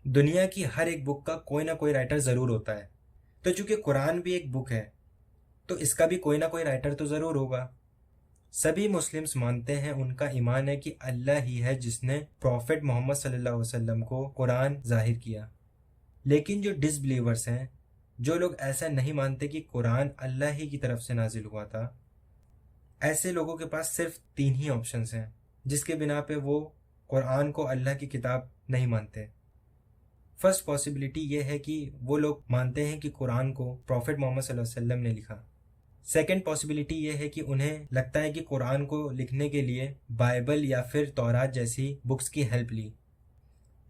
दुनिया की हर एक बुक का कोई ना कोई राइटर ज़रूर होता है। तो चूंकि कुरान भी एक बुक है, तो इसका भी कोई ना कोई राइटर तो ज़रूर होगा। सभी मुस्लिम्स मानते हैं, उनका ईमान है कि अल्लाह ही है जिसने प्रॉफिट मोहम्मद सल्लल्लाहु अलैहि वसल्लम को कुरान जाहिर किया। लेकिन जो डिसबिलीवर्स हैं, जो लोग ऐसा नहीं मानते कि कुरान अल्लाह ही की तरफ से नाजिल हुआ था, ऐसे लोगों के पास सिर्फ तीन ही ऑप्शंस हैं जिसके बिना पे वो कुरान को अल्लाह की किताब नहीं मानते। फर्स्ट पॉसिबिलिटी ये है कि वो लोग मानते हैं कि कुरान को प्रॉफिट मोहम्मद सल्लल्लाहु अलैहि वसल्लम ने लिखा। सेकेंड पॉसिबिलिटी ये है कि उन्हें लगता है कि कुरान को लिखने के लिए बाइबल या फिर तौरात जैसी बुक्स की हेल्प ली।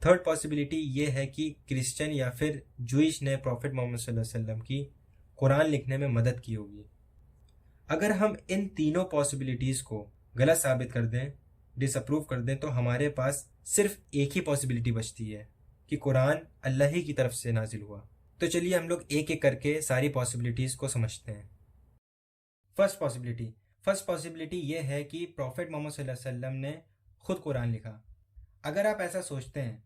थर्ड पॉसिबिलिटी ये है कि क्रिश्चियन या फिर जूइश ने प्रॉफिट मोहम्मद सल्लल्लाहु अलैहि वसल्लम की कुरान लिखने में मदद की होगी। अगर हम इन तीनों पॉसिबिलिटीज़ को गलत साबित कर दें, डिसअप्रूव कर दें, तो हमारे पास सिर्फ एक ही पॉसिबिलिटी बचती है कि कुरान अल्लाह ही की तरफ से नाजिल हुआ। तो चलिए हम लोग एक एक करके सारी पॉसिबिलिटीज़ को समझते हैं। फर्स्ट पॉसिबिलिटी फर्स्ट पॉसिबिलिटी ये है कि प्रॉफिट मोहम्मद सल्लल्लाहु अलैहि वसल्लम ने खुद कुरान लिखा। अगर आप ऐसा सोचते हैं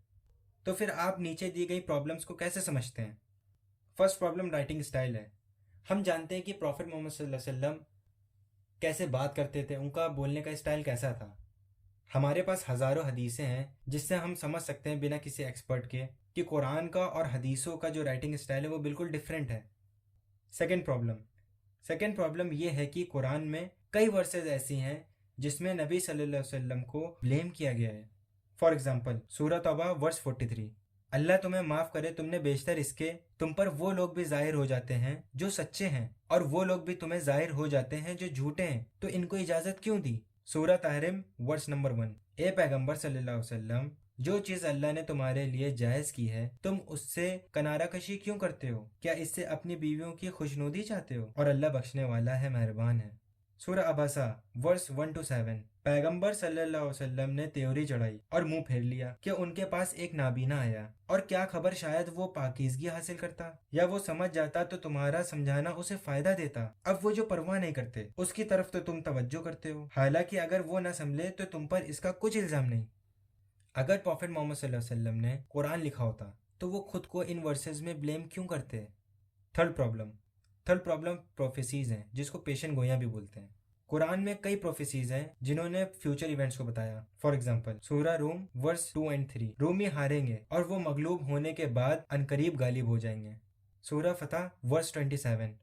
तो फिर आप नीचे दी गई प्रॉब्लम्स को कैसे समझते हैं। फर्स्ट प्रॉब्लम राइटिंग स्टाइल है। हम जानते हैं कि प्रॉफिट मोहम्मद सल्लल्लाहु अलैहि वसल्लम कैसे बात करते थे, उनका बोलने का स्टाइल कैसा था। हमारे पास हज़ारों हदीसें हैं जिससे हम समझ सकते हैं बिना किसी एक्सपर्ट के कि कुरान का और हदीसों का जो राइटिंग स्टाइल है वो बिल्कुल डिफरेंट है। सेकेंड प्रॉब्लम ये है कि कुरान में कई वर्सेज ऐसी हैं जिसमें नबी सल्लल्लाहु अलैहि वसल्लम को ब्लेम किया गया है। फॉर एग्जाम्पल सूरह तौबा वर्स 43, अल्लाह तुम्हें माफ़ करे, तुमने बेशतर इसके तुम पर वो लोग भी जाहिर हो जाते हैं जो सच्चे हैं और वो लोग भी तुम्हें जाहिर हो जाते हैं जो झूठे हैं, तो इनको इजाज़त क्यों दी। सूरह तहरीम वर्स नंबर 1, ए पैगंबर सल्लल्लाहु अलैहि वसल्लम, जो चीज़ अल्लाह ने तुम्हारे लिए जायज़ की है तुम उससे कनारा कशी क्यों करते हो। क्या इससे अपनी बीवियों की खुशनुदी चाहते हो, और अल्लाह बख्शने वाला है, मेहरबान है। सूरह अबासा वर्स 1 to 7, पैगंबर सल्लल्लाहु अलैहि वसल्लम ने त्योरी चढ़ाई और मुंह फेर लिया कि उनके पास एक नाबीना आया, और क्या खबर शायद वो पाकीज़गी हासिल करता या वो समझ जाता तो तुम्हारा समझाना उसे फायदा देता। अब वो जो परवाह नहीं करते उसकी तरफ तो तुम तवज्जो करते हो, हालांकि अगर वो ना संभले तो तुम पर इसका कुछ इल्ज़ाम नहीं। अगर प्रॉफिट मोहम्मद सल्लल्लाहु अलैहि वसल्लम ने कुरान लिखा होता तो वो खुद को इन वर्सेस में ब्लेम क्यों करते। Third problem third problem prophecies हैं जिसको पेशन गोइयां भी बोलते हैं। कुरान में कई प्रोफेसीज हैं जिन्होंने फ्यूचर इवेंट्स को बताया। फॉर एग्जाम्पल सूरा रूम वर्स 2 and 3, रूमी हारेंगे और वो मगलूब होने के बाद अनकरीब गालिब हो जाएंगे। सूरा फतह वर्स 27,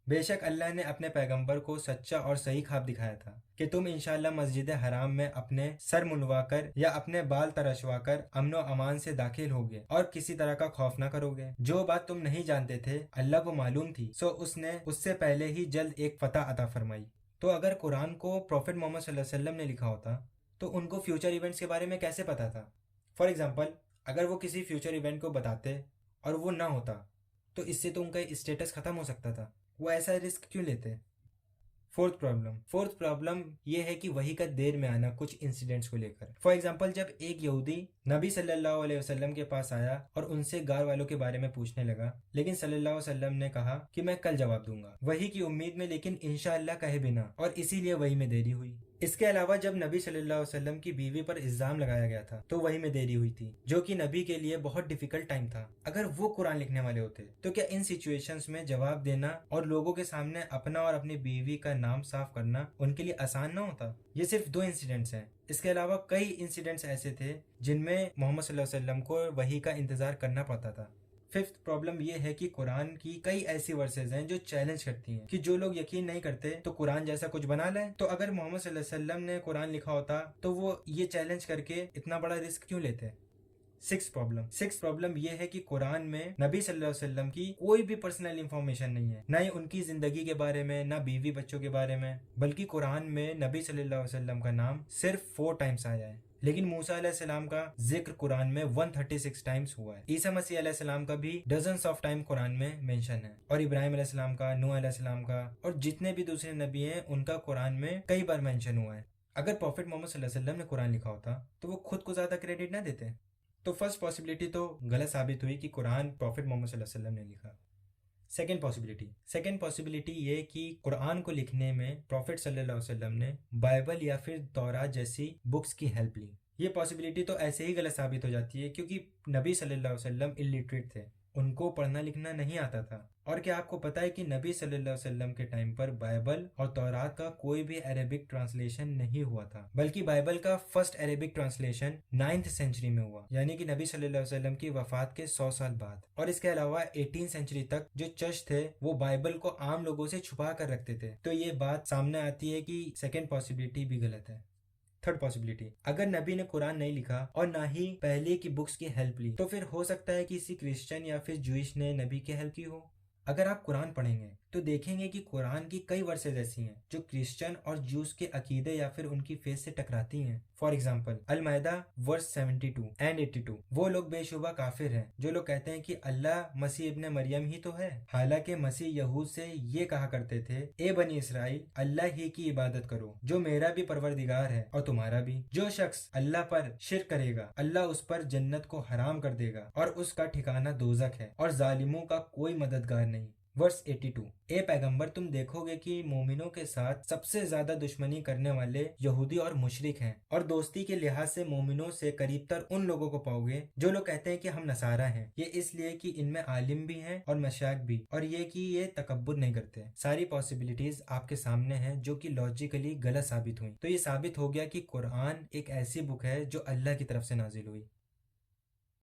बेशक अल्लाह ने अपने पैगंबर को सच्चा और सही ख्वाब दिखाया था कि तुम इंशाअल्लाह मस्जिद हराम में अपने सर मुंडवाकर या अपने बाल तरशवाकर अमन व अमान से दाखिल होगे और किसी तरह का खौफ ना करोगे। जो बात तुम नहीं जानते थे अल्लाह को मालूम थी, सो उसने उससे पहले ही जल्द एक फतह अता फरमाई। तो अगर कुरान को प्रॉफिट मोहम्मद सल्लल्लाहु अलैहि वसल्लम ने लिखा होता तो उनको फ्यूचर इवेंट्स के बारे में कैसे पता था। फॉर एग्जाम्पल अगर वो किसी फ्यूचर इवेंट को बताते और वो ना होता तो इससे तो उनका स्टेटस खत्म हो सकता था। वो ऐसा रिस्क क्यों लेते। फोर्थ प्रॉब्लम ये है कि वही का देर में आना कुछ इंसिडेंट्स को लेकर। फॉर एग्जाम्पल जब एक यहूदी नबी सल्लल्लाहु अलैहि वसल्लम के पास आया और उनसे गार वालों के बारे में पूछने लगा, लेकिन सल्लल्लाहु अलैहि वसल्लम ने कहा कि मैं कल जवाब दूंगा, वही की उम्मीद में, लेकिन इंशाअल्लाह कहे बिना, और इसीलिए वही में देरी हुई। इसके अलावा जब नबी सल्लल्लाहु अलैहि वसल्लम की बीवी पर इल्जाम लगाया गया था तो वही में देरी हुई थी, जो कि नबी के लिए बहुत डिफिकल्ट टाइम था। अगर वो कुरान लिखने वाले होते तो क्या इन सिचुएशंस में जवाब देना और लोगों के सामने अपना और अपनी बीवी का नाम साफ करना उनके लिए आसान ना होता। ये सिर्फ दो इंसिडेंट्स हैं, इसके अलावा कई इंसिडेंट्स ऐसे थे जिनमें मोहम्मद सल्लल्लाहु अलैहि वसल्लम को वही का इंतजार करना पड़ता था। फिफ्थ प्रॉब्लम यह है कि कुरान की कई ऐसी वर्सेज हैं जो चैलेंज करती हैं कि जो लोग यकीन नहीं करते तो कुरान जैसा कुछ बना लें। तो अगर मोहम्मद सल्लल्लाहु अलैहि वसल्लम ने कुरान लिखा होता तो वो ये चैलेंज करके इतना बड़ा रिस्क क्यों लेते। सिक्स प्रॉब्लम यह है कि कुरान में नबी सल्लल्लाहु अलैहि वसल्लम की कोई भी पर्सनल इंफॉर्मेशन नहीं है, ना ही उनकी जिंदगी के बारे में, ना बीवी बच्चों के बारे में, बल्कि कुरान में नबी सल्लल्लाहु अलैहि वसल्लम का नाम सिर्फ 4 टाइम्स आया है। लेकिन मूसा अलैहिस्सलाम का जिक्र कुरान में 136 टाइम्स हुआ है। ईसा मसीह अलैहिस्सलाम का भी डजन्स ऑफ टाइम कुरान में मेंशन है, और इब्राहिम अलैहिस्सलाम का, नूह अलैहिस्सलाम का, और जितने भी दूसरे नबी हैं उनका कुरान में कई बार मेंशन हुआ है। अगर प्रॉफिट मोहम्मद सल्लल्लाहु अलैहि वसल्लम ने कुरान लिखा होता तो वो खुद को ज्यादा क्रेडिट ना देते। तो फर्स्ट पॉसिबिलिटी तो गलत साबित हुई कि कुरान प्रॉफिट मोहम्मद सल्लल्लाहु अलैहि वसल्लम ने लिखा। सेकेंड पॉसिबिलिटी ये कि कुरान को लिखने में प्रॉफिट सल्लल्लाहु अलैहि वसल्लम ने बाइबल या फिर तौरात जैसी बुक्स की हेल्प ली। ये पॉसिबिलिटी तो ऐसे ही गलत साबित हो जाती है क्योंकि नबी सल्लल्लाहु अलैहि वसल्लम इलिटरेट थे, उनको पढ़ना लिखना नहीं आता था। और क्या आपको पता है कि नबी सल्लल्लाहु अलैहि वसल्लम के टाइम पर बाइबल और तौरात का कोई भी अरेबिक ट्रांसलेशन नहीं हुआ था, बल्कि बाइबल का first Arabic translation 9th century में हुआ, यानी कि नबी सल्लल्लाहु अलैहि वसल्लम की वफात के 100 साल बाद। और इसके अलावा 18th सेंचुरी तक जो चर्च थे वो बाइबल को आम लोगों से छुपा कर रखते थे। तो ये बात सामने आती है कि सेकेंड पॉसिबिलिटी भी गलत है। थर्ड पॉसिबिलिटी, अगर नबी ने कुरान नहीं लिखा और ना ही पहले की बुक्स की हेल्प ली, तो फिर हो सकता है कि किसी क्रिश्चियन या फिर जूइश ने नबी की हेल्प की हो। अगर आप कुरान पढ़ेंगे तो देखेंगे कि कुरान की कई वर्सेज ऐसी हैं जो क्रिश्चियन और जूस के अकीदे या फिर उनकी फेथ से टकराती हैं। फॉर एग्जाम्पल अल मायदा वर्स 72 एंड 82, वो लोग बेशुबा काफिर हैं जो लोग कहते हैं कि अल्लाह मसीह इब्ने मरियम ही तो है, हालांकि मसीह यहूद से ये कहा करते थे, ए बनी इसराइल अल्लाह ही की इबादत करो जो मेरा भी परवरदिगार है और तुम्हारा भी। जो शख्स अल्लाह पर शिर्क करेगा अल्लाह उस पर जन्नत को हराम कर देगा और उसका ठिकाना दोजक है और जालिमों का कोई मददगार नहीं। वर्स 82, ए पैगंबर तुम देखोगे कि मोमिनों के साथ सबसे ज्यादा दुश्मनी करने वाले यहूदी और मुशरिक हैं, और दोस्ती के लिहाज से मोमिनों से करीबतर उन लोगों को पाओगे जो लोग कहते हैं कि हम नसारा हैं, ये इसलिए कि इनमें आलिम भी हैं और मशाइख भी, और ये कि ये तकब्बुर नहीं करते। सारी पॉसिबिलिटीज आपके सामने हैं जो कि लॉजिकली गलत साबित हुई। तो ये साबित हो गया कि कुरान एक ऐसी बुक है जो अल्लाह की तरफ से नाजिल हुई।